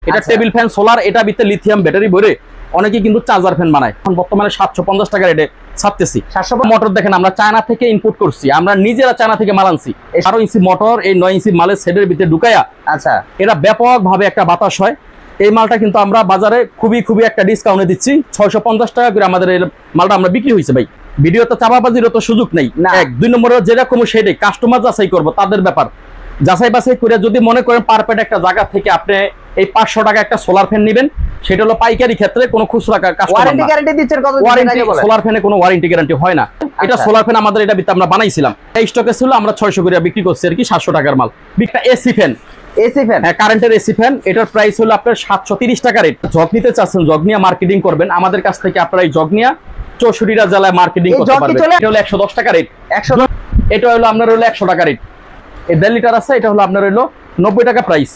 এটা table fan solar, এটা ভিতরে লিথিয়াম ব্যাটারি ভরে অনেকে কিন্তু চার্জার ফ্যান বানায়। এখন বর্তমানে 750 টাকা রেটে ছাড়তেছি। মোটর দেখেন আমরা চায়না থেকে ইম্পোর্ট করছি, আমরা নিজেরা চায়না থেকে মাল আনছি। 12 ইঞ্চি মোটর এই 9 ইঞ্চি মালের সেটের ভিতরে ঢুকাইয়া আচ্ছা এটা ব্যাপক ভাবে একটা বাতাস হয়। এই মালটা কিন্তু আমরা বাজারে খুবই একটা ডিসকাউন্টে দিচ্ছি। 650 টাকা করে আমাদের এই মালটা আমরা বিক্রি হয়েছে ভাই। ভিডিওতে চাপাবাজির তো সুযোগ নেই। 1-2 নম্বরে যেরকম সেটাই কাস্টমার যাচাই করবো, তাদের ব্যাপার। যাচাই বাছাই করে যদি মনে করেন পারফেক্ট একটা জায়গা থেকে আপনি এই 500 টাকা একটা সোলার ফ্যান নেবেন, সেটা হলো পাইকারি ক্ষেত্রে কোনো খুচরা ওয়ারেন্টি গ্যারান্টি দিচ্ছেন কত? ওয়ারেন্টি সোলার ফ্যানে কোনো ওয়ারেন্টি গ্যারান্টি হয় না। এটা সোলার ফ্যান আমাদের এটা ভিতরে আমরা বানাইছিলাম, এই স্টকে ছিল, আমরা 600 করে বিক্রি করছি আর কি, 700 টাকার মাল। একটা এসি ফ্যান, এসি ফ্যান, হ্যাঁ কারেন্টের এসি ফ্যান, এটার প্রাইস হলো আপনার 730 টাকা রেট। জগ নিতে চাচ্ছেন, জগ নিয়ে মার্কেটিং করবেন, আমাদের কাছ থেকে আপনারা এই জগ নিয়ে 64টা জেলায় মার্কেটিং করতে পারবেন। এটা হলো 110 টাকা রেট। 100, এটা হলো আপনার হলো 100 টাকা রেট। এই 1.5 লিটার আছে, এটা হলো আপনার হলো 90 টাকা প্রাইস।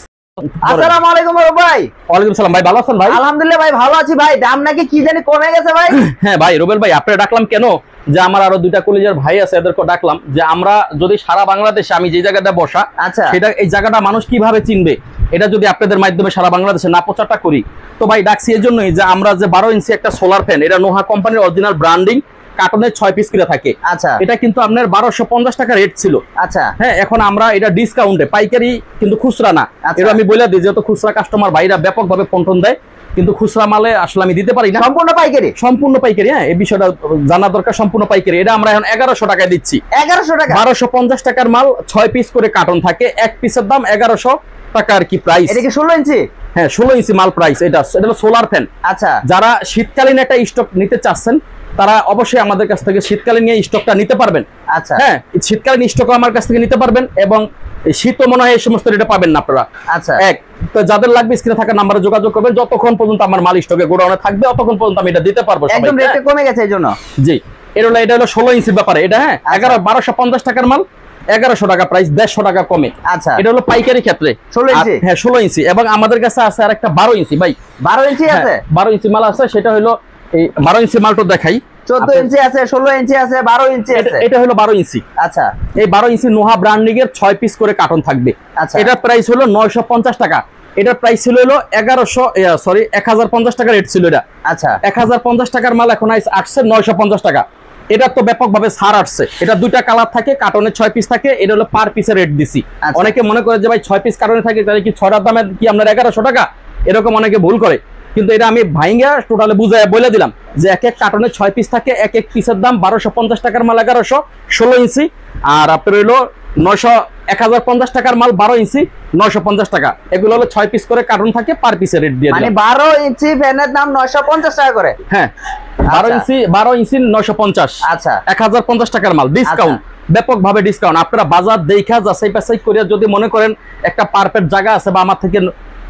আসসালামু আলাইকুম ভাই। ওয়ালাইকুম সালাম ভাই, ভালো আছেন ভাই? আলহামদুলিল্লাহ ভাই ভালো আছি ভাই। দাম নাকি কি জানি কমে গেছে ভাই? হ্যাঁ ভাই রুবেল ভাই, আপনারা ডাকলাম কেন, যে আমার আরো 2টা কলেজের ভাই আছে, এদেরকে ডাকলাম যে আমরা যদি সারা বাংলাদেশে আমি যে জায়গাটা বসা, আচ্ছা সেটা এই জায়গাটা মানুষ কিভাবে চিনবে, এটা যদি আপনাদের মাধ্যমে সারা বাংলাদেশে না প্রচারটা করি। তো ভাই ডাকছি এই জন্যই যে আমরা যে 12 ইঞ্চি একটা সোলার ফ্যান, এটা নোহা কোম্পানির অরিজিনাল ব্র্যান্ডিং, কার্টনের 6 পিস করে থাকে। আচ্ছা এটা কিন্তু আপনার 1250 টাকা রেট ছিল। আচ্ছা হ্যাঁ, এখন আমরা এটা ডিসকাউন্টে পাইকারি, কিন্তু খুচরা না। এটা আমি বলে দিই, যেহেতু খুচরা কাস্টমার ভাইরা ব্যাপকভাবে ফোন দেয়, কিন্তু খুচরা মালে আসলে আমি দিতে পারি না। সম্পূর্ণ পাইকারি? সম্পূর্ণ পাইকারি। হ্যাঁ, এই বিষয়টা জানা দরকার, সম্পূর্ণ পাইকারি। এটা আমরা এখন 1100 টাকায় দিচ্ছি। 1100 টাকা? 1250 টাকার মাল, 6 পিস করে কার্টন থাকে, এক পিসের দাম 1100 টাকা আর কি প্রাইস। এটা কি 16 ইঞ্চি? হ্যাঁ 16 ইঞ্চি মাল প্রাইস। এটা হলো সোলার ফ্যান। আচ্ছা, যারা শীতকালীন একটা স্টক নিতে চাচ্ছেন, তারা অবশ্যই আমাদের কাছ থেকে শীতকালীন স্টকটা নিতে পারবেন। আচ্ছা হ্যাঁ, শীতকালীন স্টক আমার কাছ থেকে নিতে পারবেন, এবং শীতও মনে হয় এই সমস্ত রেটে পাবেন না আপনারা। আচ্ছা, তো যাদের লাগবে স্ক্রিনে থাকা নাম্বারে যোগাযোগ করবেন। যতক্ষণ পর্যন্ত আমার মাল স্টকে গোডাউনে থাকবে, ততক্ষণ পর্যন্ত আমি এটা দিতে পারবো। একদম রেট কমে গেছে এইজন্য। জি, এটা হলো 16 ইঞ্চির ব্যাপারে। এটা হ্যাঁ 1250 টাকার মাল, 1100 টাকা প্রাইস, 150 টাকা কমে। আচ্ছা, এটা হলো পাইকারি ক্ষেত্রে 16 ইঞ্চি। হ্যাঁ 16 ইঞ্চি, এবং আমাদের কাছে আছে আর একটা 12 ইঞ্চি ভাই। 12 ইঞ্চি আছে? 12 ইঞ্চি মাল আছে, সেটা হলো এই 12 ইঞ্চি মালটা দেখাই। 14 ইঞ্চি আছে, 16 ইঞ্চি আছে, 12 ইঞ্চি আছে। এটা হলো 12 ইঞ্চি। আচ্ছা, এই 12 ইঞ্চি নোহা ব্র্যান্ডিং এর 6 পিস করে কার্টন থাকবে। আচ্ছা, এটার প্রাইস হলো 950 টাকা। এটার প্রাইস ছিল হলো 1050 টাকা রেট ছিল এটা। আচ্ছা, 1050 টাকার মাল এখন আসছে 950 টাকা। এটা তো ব্যাপকভাবে ছাড় আসছে। এটা 2টা কালার থাকে, কার্টনে 6 পিস থাকে। এটা হলো পার পিসের রেট দিছি। অনেকে মনে করে যে ভাই 6 পিস কার্টনে থাকে, তাহলে কি 6টার দামে কি আপনার 1100 টাকা, এরকম অনেকে ভুল করে। কিন্তু এটা আমি ভাইঙ্গা টোটালে বুঝায় বলে দিলাম যে এক এক কার্টনে 6 পিস থাকে, এক এক পিসের দাম 1250 টাকার মাল 1100 16 ইঞ্চি, আর আপনার হলো 1050 টাকার মাল 12 ইঞ্চি 950 টাকা। এগুলো হলো 6 পিস করে কার্টন থাকে, পার পিসের রেট দিয়ে, মানে 12 ইঞ্চি ফ্যানের দাম 950 টাকা করে। হ্যাঁ 12 ইঞ্চি 950। আচ্ছা, 1050 টাকার মাল ডিসকাউন্ট, ব্যাপকভাবে ডিসকাউন্ট। আপনারা বাজার দেখা যাচাই বাছাই করে যদি মনে করেন একটা পারফেক্ট জায়গা আছে, বা আমার থেকে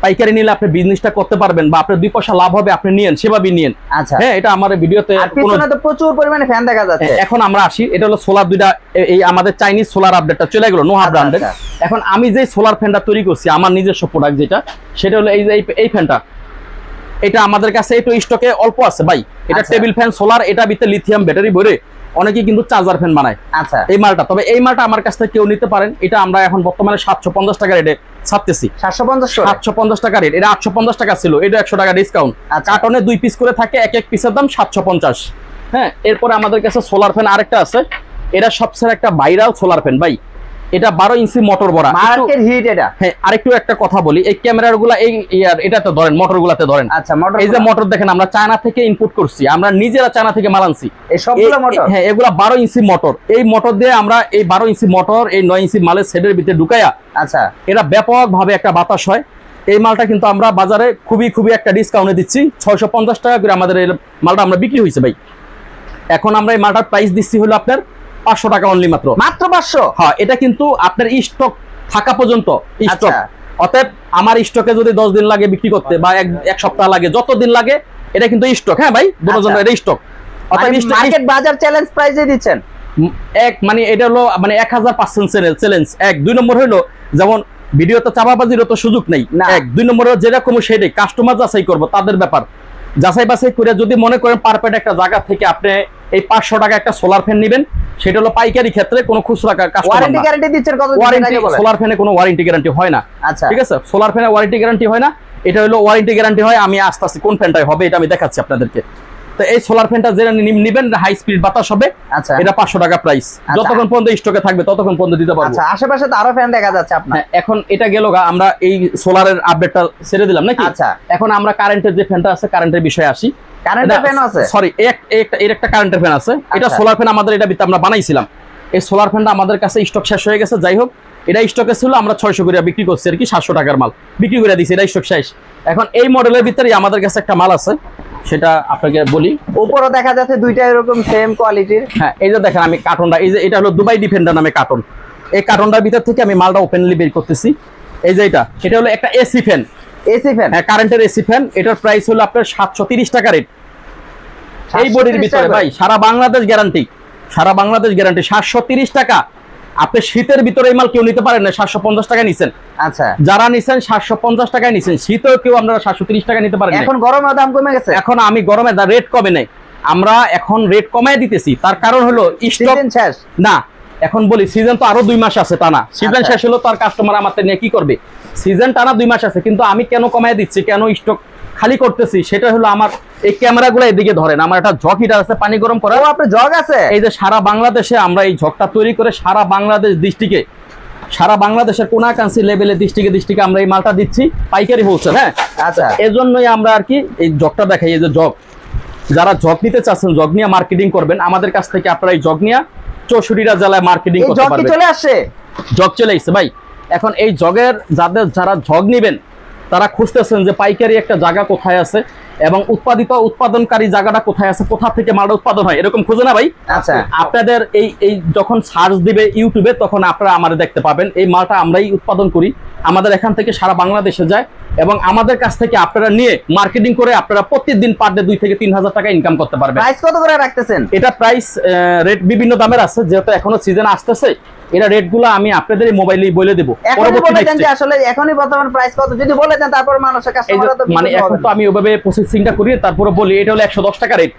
পাইকারি নিলে আপনি বিজনেসটা করতে পারবেন, বা আপনার 2 পয়সা লাভ হবে, আপনি নিয়েন, সেভাবেই নিয়েন। আচ্ছা, হ্যাঁ, এটা আমার ভিডিওতে পিছনে তো প্রচুর পরিমাণে ফ্যান দেখা যাচ্ছে। এখন আমরা আসি, এটা হলো সোলার 2টা, এই আমাদের চাইনিজ সোলার আপডেটটা চলে গেল নোহা ব্র্যান্ডের। এখন আমি যে সোলার ফ্যানটা তৈরি করছি, আমার নিজস্ব প্রোডাক্ট যেটা, সেটা হলো এই ফ্যানটা। এটা আমাদের কাছে একটু স্টকে অল্প আছে ভাই। এটা টেবিল ফ্যান সোলার, এটা ভিতরে লিথিয়াম ব্যাটারি ভরে অনেকে কিন্তু চার্জার ফ্যান বানায়। আচ্ছা, এই মালটা, তবে এই মালটা আমার কাছ থেকে কেউ নিতে পারেন। এটা আমরা এখন বর্তমানে 750 টাকা রেটে ছাড়তেছি। 750 টাকা রেট। এটা 850 টাকা ছিল, এটা 100 টাকা ডিসকাউন্ট। কার্টনে 2 পিস করে থাকে, এক এক পিসের দাম 750। হ্যাঁ, এরপরে আমাদের কাছে সোলার ফ্যান আরেকটা আছে। এটা সবচেয়ে একটা ভাইরাল সোলার ফ্যান ভাই। এটা 12 ইঞ্চি মোটর ভরা, মার্কেট হিট এটা। হ্যাঁ, আরেকটু একটা কথা বলি, এই ক্যামেরাগুলা এটাতে ধরেন, মোটরগুলাতে ধরেন। আচ্ছা, মোটর, এই যে মোটর দেখেন, আমরা চায়না থেকে ইম্পোর্ট করছি, আমরা নিজেরা চায়না থেকে মাল আনছি। এই সবগুলো মোটর? হ্যাঁ, এগুলা 12 ইঞ্চি মোটর। এই মোটর দিয়ে আমরা এই 12 ইঞ্চি মোটর এই 9 ইঞ্চি মালের সেটের ভিতরে ঢুকাইয়া, আচ্ছা, এটা ব্যাপকভাবে একটা বাতাস হয়। এই মালটা কিন্তু আমরা বাজারে খুবই একটা ডিসকাউন্টে দিচ্ছি। 650 টাকা করে আমাদের এই মালটা আমরা বিক্রি হয়েছে ভাই। এখন আমরা এই মালটার প্রাইস দিচ্ছি হলো আপনার 500 টাকা অনলি, মাত্র 500। হ্যাঁ, এটা কিন্তু আপনার স্টক থাকা পর্যন্ত স্টক। অতএব আমার স্টকে যদি 10 দিন লাগে বিক্রি করতে, বা এক সপ্তাহ লাগে, যত দিন লাগে, এটা কিন্তু স্টক। হ্যাঁ ভাই, দুটোজন এটা স্টক। অতএব মার্কেট বাজার চ্যালেঞ্জ প্রাইসে দিচ্ছেন। মানে এটা হলো মানে 1000% চ্যালেঞ্জ। 2 নম্বর হলো, যেমন ভিডিওতে চাপাবাজির তো সুযোগ নেই। 2 নম্বরে যেরকম সেটাই কাস্টমার যাচাই করবো, তাদের ব্যাপার। যাচাই বাছাই করে যদি মনে করেন পারফেক্ট একটা জায়গা থেকে আপনি এই 500 টাকা একটা সোলার ফ্যান নেবেন, সেটা হলো পাইকারি ক্ষেত্রে কোনো খুচরা ওয়ারেন্টি গ্যারান্টি দিচ্ছেন কত? সোলার ফ্যানে কোনো ওয়ারেন্টি গ্যারান্টি হয় না। আচ্ছা, ঠিক আছে, সোলার ফ্যানে ওয়ারেন্টি গ্যারান্টি হয় না। এটা হলো ওয়ারেন্টি গ্যারান্টি হয়। আমি আস্তে আস্তে কোন ফ্যানটাই হবে এটা আমি দেখাচ্ছি আপনাদেরকে। তো এই সোলার ফ্যানটা যেটা নিবেন হাই স্পিড বাতাস হবে, আচ্ছা এটা 500 টাকা প্রাইস। যতক্ষণ পর্যন্ত স্টকে থাকবে ততক্ষণ পর্যন্ত দিতে পারবো। আচ্ছা আশেপাশে তো আরো ফ্যান দেখা যাচ্ছে আপনার। এখন এটা গেল আমরা এই সোলারের আপডেটটা ছেড়ে দিলাম নাকি। আচ্ছা এখন আমরা কারেন্টের যে ফ্যানটা আছে কারেন্টের বিষয়ে আসি। কারেন্টের ফ্যান আছে, সরি এর একটা কারেন্টের ফ্যান আছে। এটা সোলার ফ্যান আমাদের এটা ভিতরে আমরা বানাইছিলাম। এই সোলার ফ্যানটা আমাদের কাছে স্টক শেষ হয়ে গেছে। যাই হোক এটা স্টকে ছিল, আমরা 600 করে বিক্রি করছি আর কি, 700 টাকার মাল বিক্রি করে দিছি, এটা স্টক শেষ। এখন এই মডেলের ভিতরে আমাদের কাছে একটা মাল আছে, সেটা আপনাকে বলি। উপরে দেখা যাচ্ছে দুইটা এরকম সেম কোয়ালিটির। হ্যাঁ এই যে দেখেন আমি কার্টনটা, এই যে এটা হলো দুবাই ডিফেন্ডার নামে কার্টন। এই কার্টনটার ভিতর থেকে আমি মালটা ওপেনলি বের করতেছি। এই যে এটা হলো একটা এসি ফ্যান। এসি ফ্যান, হ্যাঁ কারেন্টের এসি ফ্যান। এটার প্রাইস হলো আপনার 730 টাকা রেট। এই বডির ভিতরে ভাই সারা বাংলাদেশ গ্যারান্টি, সারা বাংলাদেশ গ্যারান্টি 730 টাকা। আপনি শীতের ভিতরে এই মাল কেউ নিতে পারেন না, 750 টাকা নিছেন। আচ্ছা যারা নিছেন 750 টাকায় নিছেন, শীতেও কেউ আপনারা 730 টাকা নিতে পারেন না। এখন গরমে দাম কমে গেছে। এখন আমি গরমে রেট কমে নাই, আমরা এখন রেট কমায় দিতেছি। তার কারণ হলো স্টক শেষ না। এখন বলি সিজন তো আরো 2 মাস আছে টানা, সিজন শেষ হলো তো আর কাস্টমার আমাদের নিয়ে কি করবে। সিজন টানা 2 মাস আছে, কিন্তু আমি কেন কমায় দিচ্ছি, কেন স্টক খালি করতেছি, সেটা হলো আমার এই ক্যামেরাগুলো এদিকে ধরেন, আমার একটা জগ হিটার আছে পানি গরম করা। ও আপনার জগ আছে। এই যে সারা বাংলাদেশে আমরা এই জগটা তৈরি করে সারা বাংলাদেশ ডিস্ট্রিক্টে, সারা বাংলাদেশের কোনাকাঞ্চি লেভেলে ডিস্ট্রিক্টে আমরা এই মালটা দিচ্ছি পাইকারি হোলসেল। হ্যাঁ আচ্ছা এজন্যই আমরা আর কি এই জগটা দেখাই। এই যে জগ, যারা জগ নিতে চাচ্ছেন, জগ নিয়ে মার্কেটিং করবেন, আমাদের কাছ থেকে আপনারা এই জগ নিয়ে 64টা জেলায় মার্কেটিং করতে পারবেন। চলে আসছে, জগ চলে আসছে ভাই। এখন এই জগের যারা জগ নেবেন তারা খুঁজতেছেন যে পাইকারি একটা জায়গা কোথায় আছে এবং উৎপাদনকারী জায়গাটা কোথায় আছে, কোথা থেকে মালটা উৎপাদন হয়, এরকম খুঁজে না ভাই। আচ্ছা আপনাদের এই যখন সার্চ দিবে ইউটিউবে, তখন আপনারা আমাদের দেখতে পাবেন। এই মালটা আমরাই উৎপাদন করি, আমাদের এখান থেকে সারা বাংলাদেশে যায় এবং আমাদের কাছ থেকে আপনারা নিয়ে মার্কেটিং করে আপনারা প্রতিদিন পার ডে 2 থেকে 3,000 টাকা ইনকাম করতে পারবেন। প্রাইস কত করে রাখতেছেন? এটা প্রাইস রেট বিভিন্ন দামের আছে, যেহেতু এখনো সিজন আসতেছে, এটা রেটগুলো আমি আপনাদের মোবাইলেই বলে দেব। আসলে এখনই বর্তমান প্রাইস কত যদি বলে দেন, তারপর মানুষের কাস্টমাররা তো মানে এখন তো আমি ওইভাবে প্রসেসিংটা করি, তারপরে বলি। এটা হলো 110 টাকা রেট,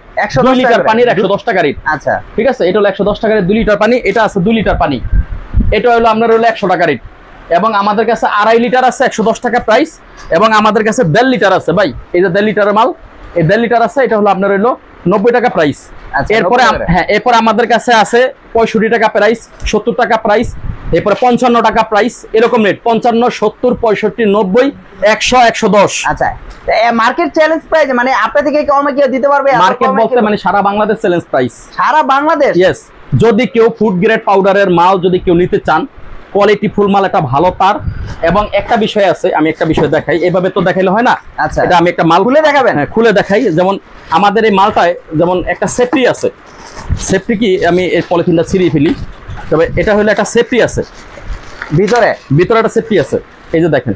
2 লিটার পানির 110 টাকা রেট। আচ্ছা ঠিক আছে, এটা হলো 110 টাকা রেট 2 লিটার পানি। এটা আছে 2 লিটার পানি, এটা হলো আপনার হলো 100 টাকা রেট। এবং আমাদের কাছে 2.5 লিটার আছে 110 টাকা প্রাইস, এবং আমাদের কাছে 1.5 লিটার আছে ভাই। এই যে 1.5 লিটারের মাল, এই 1.5 লিটার আছে, এটা হলো আপনার হলো 90 টাকা প্রাইস। এরপরে হ্যাঁ এরপর আমাদের কাছে আছে 65 টাকা প্রাইস, 70 টাকা প্রাইস, এরপরে 55 টাকা প্রাইস, এরকম রেট 55, 70, 65, 90, 100, 110। আচ্ছা মার্কেট চ্যালেঞ্জ প্রাইস মানে আপনি থেকে কমে কি দিতে পারবে? মার্কেট বলতে মানে সারা বাংলাদেশ চ্যালেঞ্জ প্রাইস, সারা বাংলাদেশ। ইয়েস, যদি কেউ ফুড গ্রেড পাউডারের মাল যদি কেউ নিতে চান, কোয়ালিটি ফুল মাল, একটা ভালো তার। এবং একটা বিষয় আছে, আমি একটা বিষয় দেখাই, এভাবে তো দেখাইলে হয় না। আচ্ছা এটা আমি একটা মাল খুলে দেখাবেন? হ্যাঁ খুলে দেখাই। যেমন আমাদের এই মালটায় যেমন একটা সেফটি আছে, সেফটি কি আমি এই পলিথিনটা ছিঁড়িয়ে ফেলি, তবে এটা হলো একটা সেফটি আছে ভিতরে একটা সেফটি আছে। এই যে দেখেন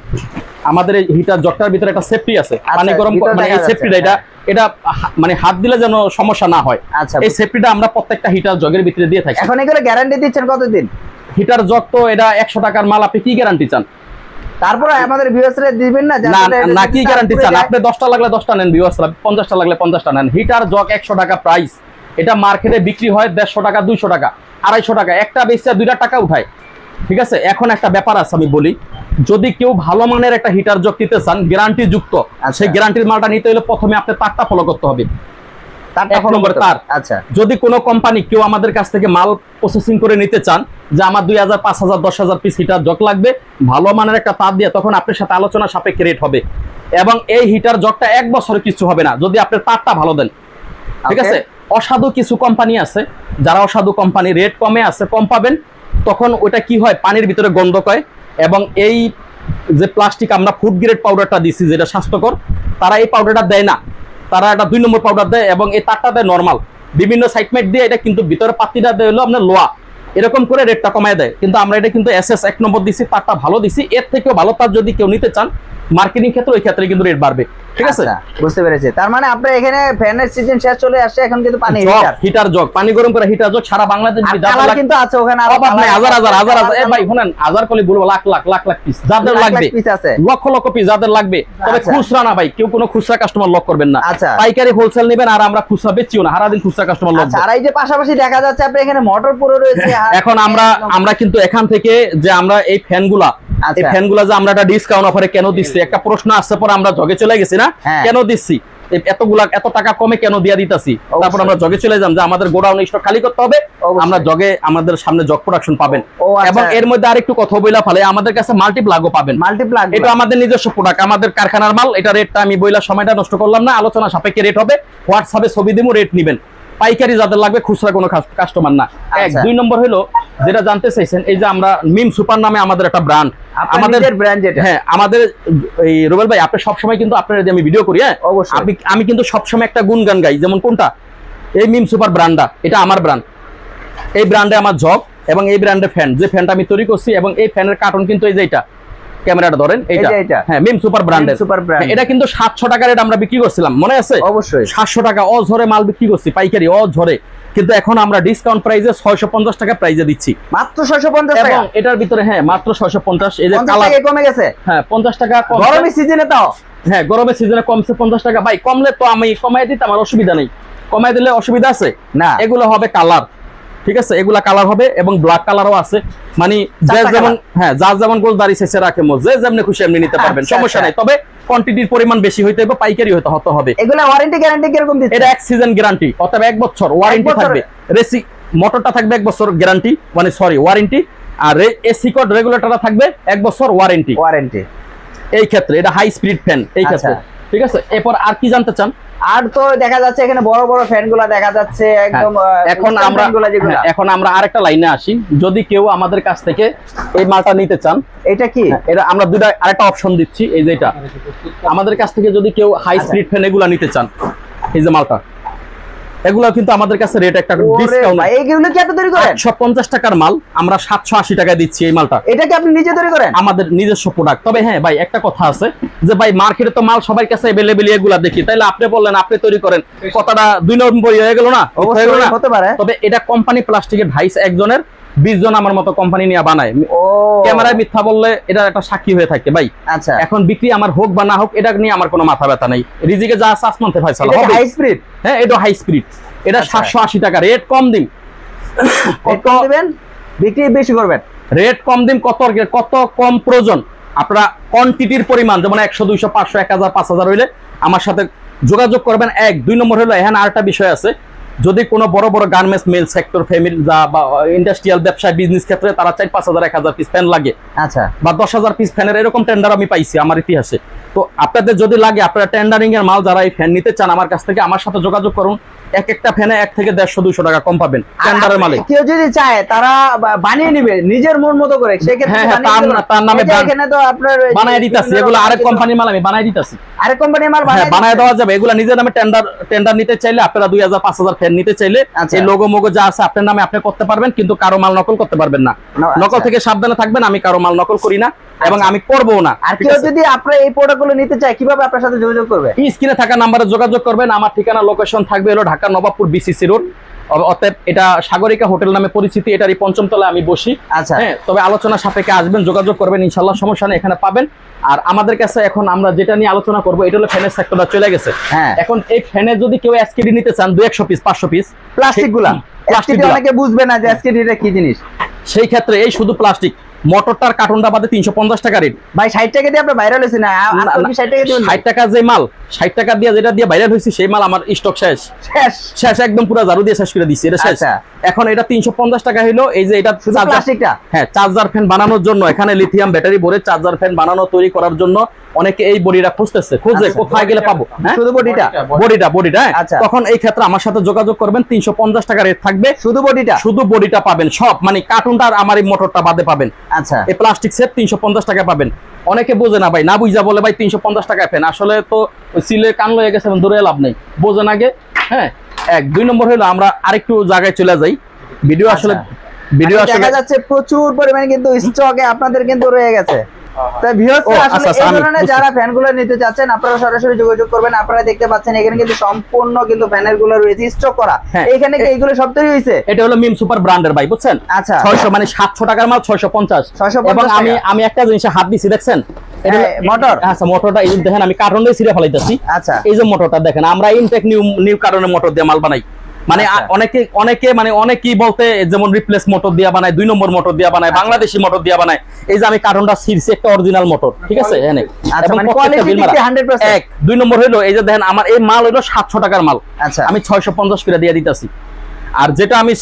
আমাদের এই হিটার জগটার ভিতরে একটা সেফটি আছে, পানি গরম মানে এই সেফটিটা এটা মানে হাত দিলে যেন সমস্যা না হয়। আচ্ছা এই সেফটিটা আমরা প্রত্যেকটা হিটার জগের ভিতরে দিয়ে থাকি। এখন এগুলো গ্যারান্টি দিচ্ছেন কতদিন? হিটার জগ তো এটা 100 টাকার মাল, আপনি কি গ্যারান্টি চান? তারপরে আমাদের ভিউয়ার্সরা দিবেন না? না কি গ্যারান্টি চান? আপনি 10টা লাগলে 10টা নেন, ভিউয়ার্সরা 50টা লাগলে 50টা নেন। হিটার জগ 100 টাকা প্রাইস, এটা মার্কেটে বিক্রি হয় 150 টাকা, 200 টাকা, 250 টাকা, একটা বেচে 2টা টাকা উঠায়। ঠিক আছে, এখন একটা ব্যাপার আছে আমি বলি, যদি কেউ ভালো মানের একটা হিটার জগ নিতে চান গ্যারান্টি যুক্ত, সেই গ্যারান্টির মালটা নিতে হলে প্রথমে আপনি তারটা ফলো করতে হবে। আচ্ছা যদি কোনো কোম্পানি কেউ আমাদের কাছ থেকে মাল প্রসেসিং করে নিতে চান যে আমার 2000, 5000, 10,000 পিস হিটার জগ লাগবে ভালো মানের একটা তার দিয়ে, তখন আপনার সাথে আলোচনা সাপেক্ষে রেট হবে। এবং এই হিটার জগটা 1 বছরে কিছু হবে না যদি আপনি তারটা ভালো দেন। ঠিক আছে, অসাধু কিছু কোম্পানি আছে, যারা অসাধু কোম্পানি রেট কমে আছে, কম পাবেন, তখন ওটা কি হয় পানির ভিতরে গন্ধ কয়। এবং এই যে প্লাস্টিক আমরা ফুড গ্রেড পাউডারটা দিছি যেটা স্বাস্থ্যকর, তারা এই পাউডারটা দেয় না, তারা একটা 2 নম্বর পাউডার দেয় এবং এই তারটা দেয় নর্মাল বিভিন্ন সাইটমেট দিয়ে, এটা কিন্তু ভিতরে পাতিটা দেয় হলো আপনার লোয়া, এরকম করে রেটটা কমায় দেয়। কিন্তু আমরা এটা কিন্তু SS 1 নম্বর দিছি, তারটা ভালো দিছি। এর থেকেও ভালো তার যদি কেউ নিতে চান মার্কেটিং ক্ষেত্রে, ওই ক্ষেত্রে কিন্তু রেট বাড়বে। ঠিক আছে, বুঝতে পেরেছি। তার মানে আপনার এখানে ফ্যানের সিজন শেষ চলে আসছে, এখন কিন্তু পানি হিটার জগ, পানি গরম করে হিটার জগ সারা বাংলাদেশ কিন্তু আছে ওখানে, হাজার এই ভাই শুনেন, হাজার কলি বলবো লাখ পিস যাদের লাগবে, লক্ষ পিস যাদের লাগবে। তবে খুচরা না ভাই, কেউ কোনো খুচরা কাস্টমার লক করবেন না, পাইকারি হোলসেল নেবেন। আর আমরা খুচরা বেচিও না, সারাদিন খুচরা কাস্টমার লক। আর এই যে পাশাপাশি দেখা যাচ্ছে আপনি এখানে মোটর পুরো রয়েছে। এখন আমরা কিন্তু এখান থেকে যে আমরা এই ফ্যানগুলা এই ফ্যানগুলো যে আমরা একটা ডিসকাউন্ট অফারে কেন দিচ্ছি একটা প্রশ্ন আসছে পর আমরা জগে চলে গেছি না, কেন দিচ্ছি এত টাকা কমে কেন দিয়া দিতাছি, তারপর আমরা জগে চলে যাম যে আমাদের গোডাউন স্টক খালি করতে হবে, আমরা জগে আমাদের সামনে জগ প্রোডাকশন পাবেন। এবং এর মধ্যে আরেকটু কথা বইলা ফেলে আমাদের কাছে মাল্টিপ্লাগও পাবেন। মাল্টিপ্লাগ এটা আমাদের নিজস্ব প্রোডাক্ট, আমাদের কারখানার মাল। এটা রেটটা আমি বইলা সময়টা নষ্ট করলাম না, আলোচনা সাপেক্ষে রেট হবে, হোয়াটসঅ্যাপে ছবি দিমু, রেট নিবেন। পাইকারি যাদের লাগবে, খুচরা কোনো কাস্টমার না। এক দুই নম্বর হলো যেটা জানতে চাইছেন, এই যে আমরা মিম সুপার নামে আমাদের একটা ব্র্যান্ড, আমাদের ব্র্যান্ড যেটা, হ্যাঁ আমাদের এই রুবেল ভাই আপনি সবসময় কিন্তু আপনার আমি ভিডিও করি, হ্যাঁ অবশ্যই আমি কিন্তু সবসময় একটা গুণগান গাই, যেমন কোনটা, এই মিম সুপার ব্র্যান্ডটা, এটা আমার ব্র্যান্ড, এই ব্র্যান্ডে আমার জব এবং এই ব্র্যান্ডে ফ্যান, যে ফ্যানটা আমি তৈরি করছি, এবং এই ফ্যানের কার্টন কিন্তু এই যে এটা ক্যামেরাটা ধরেন এইটা, হ্যাঁ মিম সুপার ব্র্যান্ডের, এটা কিন্তু 700 টাকা রেট আমরা বিক্রি করছিলাম, মনে আছে? অবশ্যই 700 টাকা অঝরে মাল বিক্রি করছি পাইকারি অঝরে, কিন্তু এখন আমরা ডিসকাউন্ট প্রাইসে 650 টাকা প্রাইসে দিচ্ছি, মাত্র 650 টাকা। এবং এটার ভিতরে হ্যাঁ মাত্র 650, এই যে কালার কমে গেছে, হ্যাঁ 50 টাকা কম গরমের সিজনে, তাও হ্যাঁ গরমের সিজনে কমছে 50 টাকা। ভাই কমলে তো আমি কমাই দিতাম, আমার অসুবিধা নেই, কমাই দিলে অসুবিধা আছে না। এগুলো হবে কালার, ঠিক আছে, এগুলা কালার হবে এবং ব্ল্যাক কালারও আছে, মানে যে যেমন, হ্যাঁ যার যেমন গোলদারি শেষে রাখে মো, যে যেমনি খুশি এমনি নিতে পারবেন, সমস্যা নাই। তবে কোয়ান্টিটির পরিমাণ বেশি হইতে হবে, পাইকারি হতে হবে। এগুলা ওয়ারেন্টি গ্যারান্টি কিরকম দিচ্ছে? এটা 1 সিজন গ্যারান্টি, অথবা 1 বছর ওয়ারেন্টি থাকবে, মোটরটা থাকবে 1 বছর গ্যারান্টি, মানে সরি ওয়ারেন্টি, আর এসি কোড রেগুলেটরটা থাকবে 1 বছর ওয়ারেন্টি। এই ক্ষেত্রে এটা হাই স্পিড ফ্যান, এই ক্ষেত্রে ঠিক আছে। এরপর আর কি জানতে চান? আর তো দেখা যাচ্ছে এখানে বড় বড় ফ্যানগুলো দেখা যাচ্ছে একদম। এখন আমরা আরেকটা লাইনে আসি, যদি কেউ আমাদের কাছ থেকে এই মালটা নিতে চান, এটা কি, এটা আমরা দুইটা আরেকটা অপশন দিচ্ছি, এই যে এটা আমাদের কাছ থেকে যদি কেউ হাই স্পিড ফ্যান এগুলা নিতে চান, এই যে মালটা, এগুলো কিন্তু আমাদের কাছে রেট একটা ডিসকাউন্ট। এইগুলো কি আপনি তৈরি করেন? 150 টাকার মাল আমরা 780 টাকা দিচ্ছি এই মালটা। এটা কি আপনি নিজে তৈরি করেন? আমাদের নিজস্ব প্রোডাক্ট। তবে হ্যাঁ ভাই একটা কথা আছে যে ভাই মার্কেটে তো মাল সবার কাছে अवेलेबल, এগুলা দেখি, তাইলে আপনি বললেন আপনি তৈরি করেন, কথাটা 2 নম্বর হয়ে গেল না? হতে পারে। তবে এটা কোম্পানি প্লাস্টিকের ভাইস একজনের 20 জন আমার মতো কোম্পানি নিয়ে বানায়, ক্যামেরায় মিথ্যা বললে এটা একটা সাক্ষী হয়ে থাকে ভাই। আচ্ছা, এখন বিক্রি আমার হোক বা না হোক এটা নিয়ে আমার কোনো মাথা ব্যথা নাই, রিজিকে যা আছে আসমানতে ফয়সালা হবে। হাই স্পিড, হ্যাঁ এটা হাই স্পিড, এটা 780 টাকা রেট, কম দিন, কত দিবেন, বিক্রি বেশি করবেন, রেট কম দিন, কত কম প্রয়োজন আপনারা কোয়ান্টিটির পরিমাণ, যেমন 100 200 500 1000 5000 হইলে আমার সাথে যোগাযোগ করবেন। 1 2 নম্বর হলো এখানে আরেকটা বিষয় আছে, যদি কোনো বড় বড় গার্মেন্টস মেল সেক্টর ফ্যামিলি বা ইন্ডাস্ট্রিয়াল ব্যবসা বিজনেস ক্ষেত্রে তারা 4-5,000 1000 পিস ফ্যান লাগে, আচ্ছা, বা 10,000 পিস ফ্যানের এরকম টেন্ডার আমি পাইছি আমার ইতিহাসে। তো আপনাদের যদি লাগে, আপনারা টেন্ডারিং এর মাল যারা এই ফ্যান নিতে চান আমার কাছ থেকে, আমার সাথে যোগাযোগ করুন। এক একটা ফ্যানে 1 থেকে 150-200 টাকা কম পাবেন টেন্ডারের মালে। কেউ যদি চায় তারা বানিয়ে নেবে নিজের মন মতো করে, সেক্ষেত্রে তার নামে এখানে তো আপনার বানায় দিতাছি, এগুলো আরেক কোম্পানির মাল আমি বানায় দিতাছি, আরেক কোম্পানির মাল বানায় দেওয়া যাবে। এগুলো নিজের নামে টেন্ডার নিতে চাইলে, আপনারা 2000-5000 ফ্যান নিতে চাইলে এই লোগো মোগো যা আছে আপনার নামে আপনি করতে পারবেন, কিন্তু কারো মাল নকল করতে পারবেন না। নকল থেকে সাবধানে থাকবেন, আমি কারো মাল নকল করি না এবং আমি করবো না। আর কেউ যদি আপনার এই প্রোডাক্টগুলো নিতে চায়, কিভাবে আপনার সাথে যোগাযোগ করবে? স্ক্রিনে থাকা নাম্বারে যোগাযোগ করবেন। আমার ঠিকানা লোকেশন থাকবে হলো ঢাকা নবাবপুর BCC রোড, অতএব এটা সাগরিকা হোটেল নামে পরিচিতি, এটারই 5ম তলায় আমি বসি। আচ্ছা, হ্যাঁ, তবে আলোচনা সাপেক্ষে আসবেন, যোগাযোগ করবেন, ইনশাআল্লাহ সমস্যা নেই, এখানে পাবেন। আর আমাদের কাছে এখন আমরা যেটা নিয়ে আলোচনা করবো, এটা হলো ফ্যানের সেক্টরটা চলে গেছে। হ্যাঁ, এখন এই ফ্যানে যদি কেউ এসকেডি নিতে চান 200 পিস 500 পিস প্লাস্টিকগুলা, অনেকে বুঝবে না যে এসকেডিটা কি জিনিস, সেই ক্ষেত্রে এই শুধু প্লাস্টিক মোটরটার কার্টুনটা বাদে 350 টাকা রেট। ভাই 60 টাকা দিয়ে আপনি ভাইরাল হইছে না? 60 টাকা দিবেন? 60 টাকা যে মাল, 60 টাকা দিয়ে যেটা দিয়ে ভাইরাল হইছে সেই মাল আমার স্টক শেষ একদম পুরো জারু দিয়ে শেষ করে দিছি, এটা শেষ। এখন এটা 350 টাকা হলো। এই যে এটা প্লাস্টিকটা, হ্যাঁ, চার্জার ফ্যান বানানোর জন্য, এখানে লিথিয়াম ব্যাটারি ভরে চার্জার ফ্যান বানানো তৈরি করার জন্য অনেকে এই বডিটা খুঁজতেছে, কোথায় গেলে পাবো? শুধু বডিটা। তখন এই ক্ষেত্রে আমার সাথে যোগাযোগ করবেন, 350 টাকা রেট থাকবে, শুধু বডিটা পাবেন, সব মানে কার্টুনটা আর আমার এই মোটরটা বাদে পাবেন। আচ্ছা, এই প্লাস্টিক সেট 350 টাকা পাবেন। অনেকে বোঝে না ভাই, না বুঝা বলে ভাই 350 টাকা ফ্যান, আসলে তো সিলে কান লয়ে গেছে, দূরে লাভ নেই, বোঝেন আগে। হ্যাঁ, 1 2 নম্বর হলো আমরা আরেকটু জায়গায় চলে যাই। ভিডিও আসলে দেখা যাচ্ছে প্রচুর পরিমাণে কিন্তু স্টকে আপনাদের কিন্তু রয়ে গেছে। তাই ভিউয়ার্স আসলে এই ধরনের যারা ফ্যানগুলো নিতে যাচ্ছেন, আপনারা সরাসরি যোগাযোগ করবেন। আপনারা দেখতে পাচ্ছেন এখানে কিন্তু সম্পূর্ণ কিন্তু ফ্যানেরগুলো রয়েছে স্টক করা। এখানে কি এইগুলো সব তৈরি হইছে? এটা হলো মিম সুপার ব্র্যান্ডের ভাই, বুঝছেন? আচ্ছা, 600 মানে 700 টাকার মাল 650। এবং আমি একটা জিনিসে হাত দিছি, দেখছেন এটা মোটর? আচ্ছা, মোটরটা এই দেখেন, আমি কার্টন দিয়ে ছিঁড়ে ফেলাইতেছি। আচ্ছা, এই যে মোটরটা দেখেন, আমরা ইনটেক নিউ কার্টনের মোটর দিয়ে মাল বানাই। মানে আচ্ছা। অনেকেই বলতে যেমন রিপ্লেস মোটর দিয়া বানায়, 2 নম্বর মোটর দিয়া বানায়, বাংলাদেশি মোটর দিয়া বানায়। এই যে আমি কার্টনটা ছিঁড়ছি একটা অরিজিনাল মোটর, ঠিক আছে এখানে, আচ্ছা, এবং মানে প্রত্যেকটা quality বিল মারা। দিক দিয়ে 100%? এক 2 নম্বর হলো এই যে দেখেন আমার এই মাল হলো 700 টাকার মাল, আচ্ছা। আমি 650 করে দিয়ে দিতেছি। আর যেটা আমি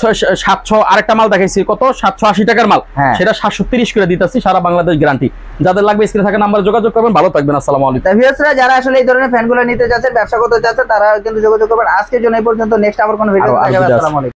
700 আরেকটা মাল দেখাইছি কত 780 টাকার মাল, হ্যাঁ। সেটা 730 করে দিতেছি, সারা বাংলাদেশ গ্যারান্টি। যাদের লাগবে স্ক্রিনে থাকা নাম্বারে যোগাযোগ করবেন। ভালো থাকবেন, আসসালামু আলাইকুম। তা ভিউয়ার্সরা যারা আসলে এই ধরনের ফ্যানগুলো নিতে যাচ্ছেন, ব্যবসা করতে যাচ্ছেন, তারা কিন্তু যোগাযোগ করবেন। আজকের জন্য এই পর্যন্ত, নেক্সট আবার কোনো ভিডিও আরো দেখা যাবে। ভিডিও আছে। আসসালামু আলাইকুম।